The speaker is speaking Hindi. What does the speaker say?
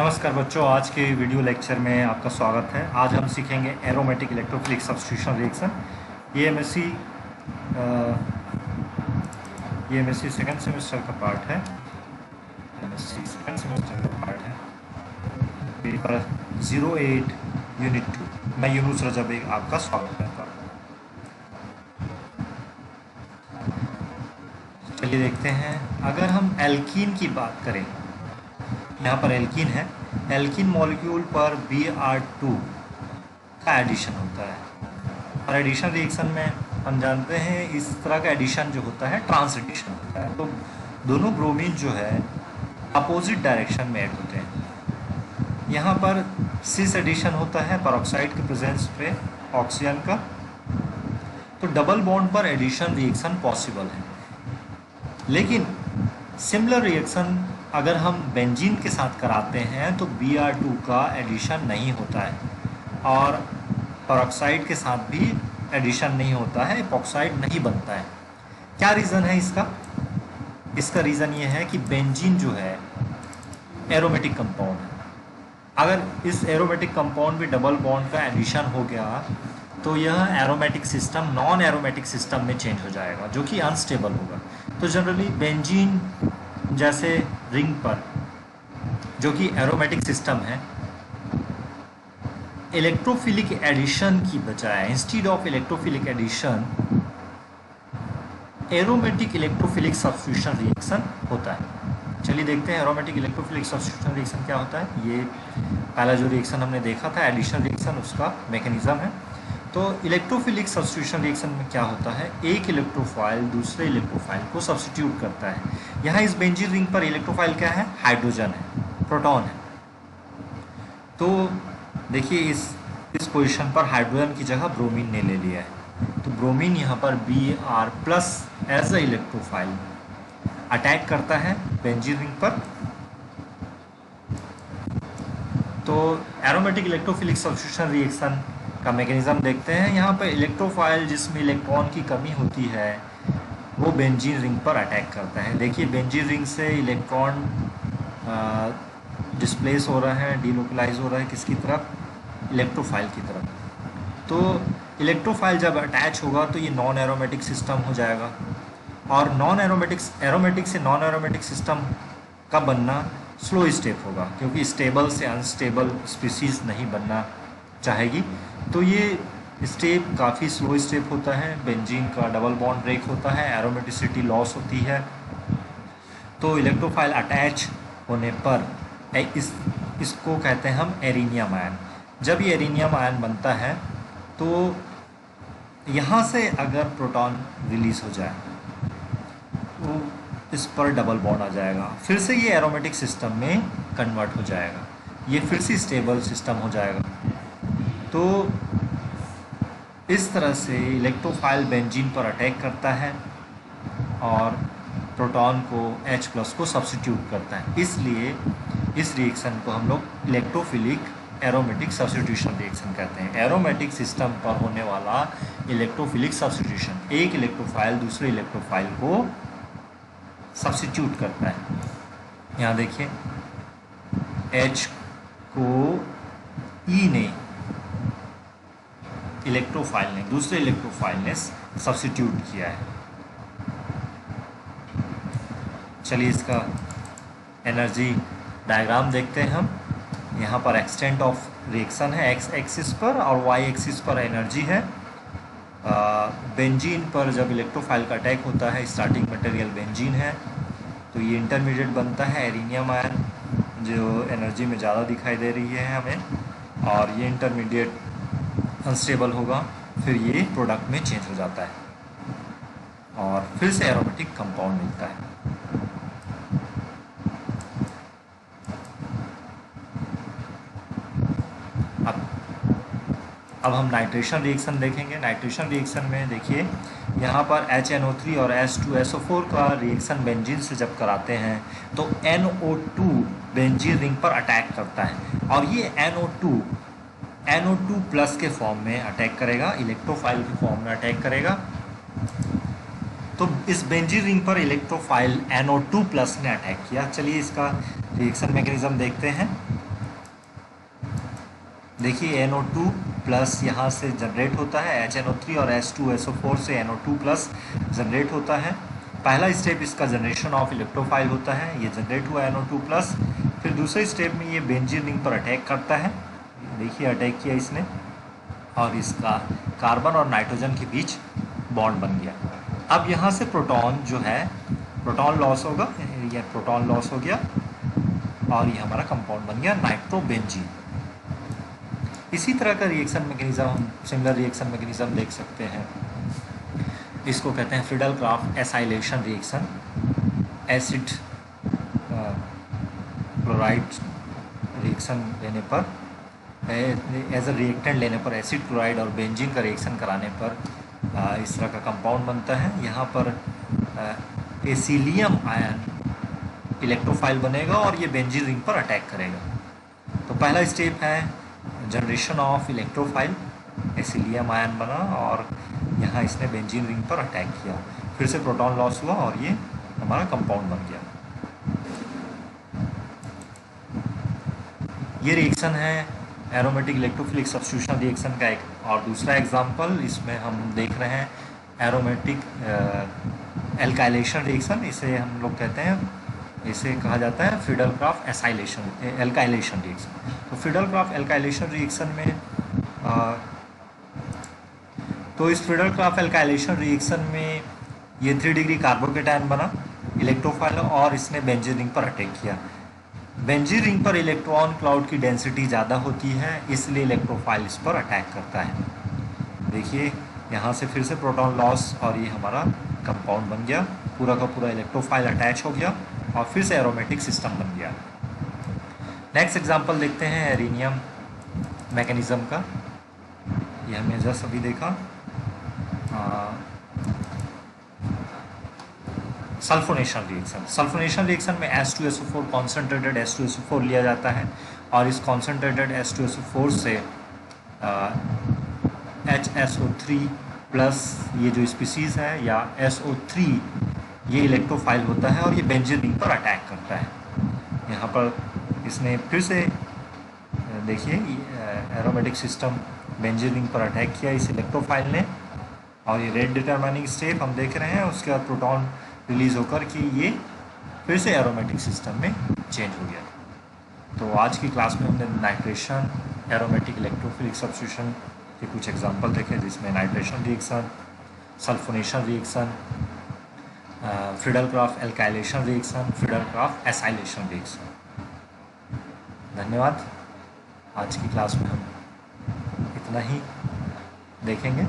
नमस्कार बच्चों, आज के वीडियो लेक्चर में आपका स्वागत है। आज हम सीखेंगे एरोमेटिक इलेक्ट्रोफिलिक सब्स्टिट्यूशन रिएक्शन। ये एमएससी सेकंड सेमेस्टर का पार्ट है। एमएससी सेकंड सेमेस्टर का पार्ट है, पेपर 08 यूनिट 2। मैं यूनुस रजब आपका स्वागत करता हूँ। चलिए देखते हैं। अगर हम एल्कीन की बात करें, यहाँ पर एल्कीन है। एल्कीन मॉलिक्यूल पर Br2 का एडिशन होता है और एडिशन रिएक्शन में हम जानते हैं इस तरह का एडिशन जो होता है ट्रांस एडिशन होता है। तो दोनों ब्रोमीन जो है अपोजिट डायरेक्शन में ऐड होते हैं। यहाँ पर सिस एडिशन होता है पेरोक्साइड के प्रेजेंस पे ऑक्सीजन का, तो डबल बॉन्ड पर एडिशन रिएक्शन पॉसिबल है। लेकिन सिमिलर रिएक्शन अगर हम बेंजीन के साथ कराते हैं तो Br2 का एडिशन नहीं होता है और पेरोक्साइड के साथ भी एडिशन नहीं होता है, एपॉक्साइड नहीं बनता है। क्या रीज़न है इसका? इसका रीज़न ये है कि बेंजीन जो है एरोमेटिक कंपाउंड है। अगर इस एरोमेटिक कंपाउंड में डबल बॉन्ड का एडिशन हो गया तो यह aromatic system non aromatic system में चेंज हो जाएगा, जो कि अनस्टेबल होगा। तो जनरली बेंजीन जैसे रिंग पर, जो कि एरोमेटिक सिस्टम है, इलेक्ट्रोफिलिक एडिशन की बजाय instead of electrophilic addition aromatic electrophilic substitution reaction होता है। चलिए देखते हैं एरोमेटिक इलेक्ट्रोफिलिक सब्स्टिट्यूशन रिएक्शन क्या होता है। ये पहला जो रिएक्शन हमने देखा था एडिशन रिएक्शन, उसका मैकेनिज्म है। तो इलेक्ट्रोफिलिक सब्स्टिट्यूशन रिएक्शन में क्या होता है, एक इलेक्ट्रोफाइल दूसरे इलेक्ट्रोफाइल को सब्स्टिट्यूट करता है। यहाँ इस बेंजीन रिंग पर इलेक्ट्रोफाइल क्या है, हाइड्रोजन है, प्रोटॉन है। तो देखिए इस पोजीशन पर हाइड्रोजन की जगह ब्रोमीन ने ले लिया है। तो ब्रोमीन यहाँ पर Br+ as a electrophile attack करता है बेंजीन रिंग पर। तो एरोमेटिक इलेक्ट्रोफिलिक सब्स्टिट्यूशन रिएक्शन का मैकेनिज्म देखते हैं। यहाँ पर इलेक्ट्रोफाइल जिसमें इलेक्ट्रॉन की कमी होती है वो बेंजीन रिंग पर अटैक करता है। देखिए बेंजीन रिंग से इलेक्ट्रॉन डिस्प्लेस हो रहा है, डीलोकलाइज हो रहा है किसकी तरफ, इलेक्ट्रोफाइल की तरफ। तो इलेक्ट्रोफाइल जब अटैच होगा तो ये नॉन एरोमेटिक सिस्टम हो जाएगा और एरोमेटिक से नॉन एरोमेटिक सिस्टम का बनना स्लो स्टेप होगा, क्योंकि स्टेबल से अनस्टेबल स्पीसीज नहीं बनना चाहेगी। तो ये स्टेप काफ़ी स्लो स्टेप होता है। बेंजीन का डबल बॉन्ड ब्रेक होता है, एरोमेटिसिटी लॉस होती है। तो इलेक्ट्रोफाइल अटैच होने पर इसको कहते हैं हम एरिनियम आयन। जब ये एरिनियम आयन बनता है तो यहाँ से अगर प्रोटॉन रिलीज हो जाए तो इस पर डबल बॉन्ड आ जाएगा, फिर से ये एरोमेटिक सिस्टम में कन्वर्ट हो जाएगा, ये फिर से स्टेबल सिस्टम हो जाएगा। तो इस तरह से इलेक्ट्रोफाइल बेंजीन पर अटैक करता है और प्रोटॉन को H+ को सब्स्टिट्यूट करता है। इसलिए इस रिएक्शन को हम लोग इलेक्ट्रोफिलिक एरोमेटिक सब्स्टिट्यूशन रिएक्शन कहते हैं। एरोमेटिक सिस्टम पर होने वाला इलेक्ट्रोफिलिक सब्स्टिट्यूशन, एक इलेक्ट्रोफाइल दूसरे इलेक्ट्रोफाइल को सब्स्टिट्यूट करता है। यहाँ देखिए H को E ने, इलेक्ट्रोफाइल ने, दूसरे इलेक्ट्रोफाइल ने सब्स्टिट्यूट किया है। चलिए इसका एनर्जी डायग्राम देखते हैं हम। यहाँ पर एक्सटेंट ऑफ रिएक्शन है एक्स एक्सिस पर और वाई एक्सिस पर एनर्जी है। बेंजीन पर जब इलेक्ट्रोफाइल का अटैक होता है, स्टार्टिंग मटेरियल बेंजीन है, तो ये इंटरमीडिएट बनता है एरिनियम आयन, जो एनर्जी में ज़्यादा दिखाई दे रही है हमें, और ये इंटरमीडिएट अनस्टेबल होगा, फिर ये प्रोडक्ट में चेंज हो जाता है और फिर से एरोमेटिक कंपाउंड मिलता है। अब हम नाइट्रेशन रिएक्शन देखेंगे। नाइट्रेशन रिएक्शन में देखिए यहाँ पर HNO3 और H2SO4 का रिएक्शन बेंजीन से जब कराते हैं तो NO2 बेंजीन रिंग पर अटैक करता है और ये NO2+ के फॉर्म में अटैक करेगा, इलेक्ट्रोफाइल के फॉर्म में अटैक करेगा। तो इस बेंजीन रिंग पर इलेक्ट्रोफाइल NO2+ ने अटैक किया। चलिए इसका रिएक्शन मैकेनिज्म देखते हैं। देखिए NO2 प्लस यहाँ से जनरेट होता है HNO3 और H2SO4 से NO2 प्लस जनरेट होता है। पहला स्टेप इसका जनरेशन ऑफ इलेक्ट्रोफाइल होता है, ये जनरेट हुआ NO2 प्लस। फिर दूसरे स्टेप में ये बेंजीन रिंग पर अटैक करता है, देखिए अटैक किया इसने, और इसका कार्बन और नाइट्रोजन के बीच बॉन्ड बन गया। अब यहाँ से प्रोटॉन जो है, प्रोटॉन लॉस होगा, ये प्रोटॉन लॉस हो गया और ये हमारा कंपाउंड बन गया नाइट्रोबेंजीन। इसी तरह का रिएक्शन मैकेनिज्म हम सिमिलर रिएक्शन मैकेनिज्म देख सकते हैं। इसको कहते हैं Friedel-Crafts acylation reaction. Acid chloride reaction लेने पर, एज अ रिएक्टेंट लेने पर एसिड क्लोराइड और बेंजीन का रिएक्शन कराने पर इस तरह का कंपाउंड बनता है। यहाँ पर एसिलियम आयन इलेक्ट्रोफाइल बनेगा और ये बेंजीन रिंग पर अटैक करेगा। तो पहला स्टेप है जनरेशन ऑफ इलेक्ट्रोफाइल, एसिलियम आयन बना और यहाँ इसने बेंजीन रिंग पर अटैक किया, फिर से प्रोटॉन लॉस हुआ और ये हमारा कंपाउंड बन गया। ये रिएक्शन है एरोमेटिक इलेक्ट्रोफिलिक सब्स्टिट्यूशन रिएक्शन का एक और दूसरा एग्जांपल। इसमें हम देख रहे हैं एरोमेटिक एल्काइलेशन रिएक्शन, इसे हम लोग कहते हैं, इसे कहा जाता है फ्रीडल-क्राफ्ट एसाइलेशन एल्काइलेशन रिएक्शन। तो फ्रीडल-क्राफ्ट एल्काइलेशन रिएक्शन में तो इस फ्रीडल-क्राफ्ट एल्काइलेशन रिएक्शन में ये 3 डिग्री कार्बोकेटायन बना इलेक्ट्रोफाइल और इसने बेंजीन रिंग पर अटैक किया। बेंजीन रिंग पर इलेक्ट्रॉन क्लाउड की डेंसिटी ज़्यादा होती है, इसलिए इलेक्ट्रोफाइल इस पर अटैक करता है। देखिए यहाँ से फिर से प्रोटॉन लॉस और ये हमारा कंपाउंड बन गया, पूरा का पूरा इलेक्ट्रोफाइल अटैच हो गया और फिर से एरोमेटिक सिस्टम बन गया। नेक्स्ट एग्जांपल देखते हैं एरिनियम मैकेनिज्म का। ये हमने जस्ट अभी देखा। Sulphonation reaction. सल्फोनेशन रिएक्शन में H2SO4 कॉन्सेंट्रेटेड H2SO4 लिया जाता है और इस कॉन्सेंट्रेटेड H2SO4 से HSO3 प्लस ये जो स्पीसीज़ है या SO3 ये इलेक्ट्रोफाइल होता है और ये बेंजीन रिंग पर अटैक करता है। यहाँ पर इसने फिर से देखिए एरोमेटिक सिस्टम बेंजीन रिंग पर अटैक किया इस इलेक्ट्रोफाइल ने और ये रेट डिटरमाइनिंग स्टेप हम देख रहे हैं। उसके बाद प्रोटॉन रिलीज होकर कि ये फिर से एरोमेटिक सिस्टम में चेंज हो गया। तो आज की क्लास में हमने नाइट्रेशन, एरोमेटिक इलेक्ट्रोफिलिक सब्स्टिट्यूशन के कुछ एग्जांपल देखे, जिसमें nitration reaction, sulphonation reaction, Friedel-Crafts alkylation reaction, Friedel-Crafts acylation reaction. धन्यवाद। आज की क्लास में हम इतना ही देखेंगे।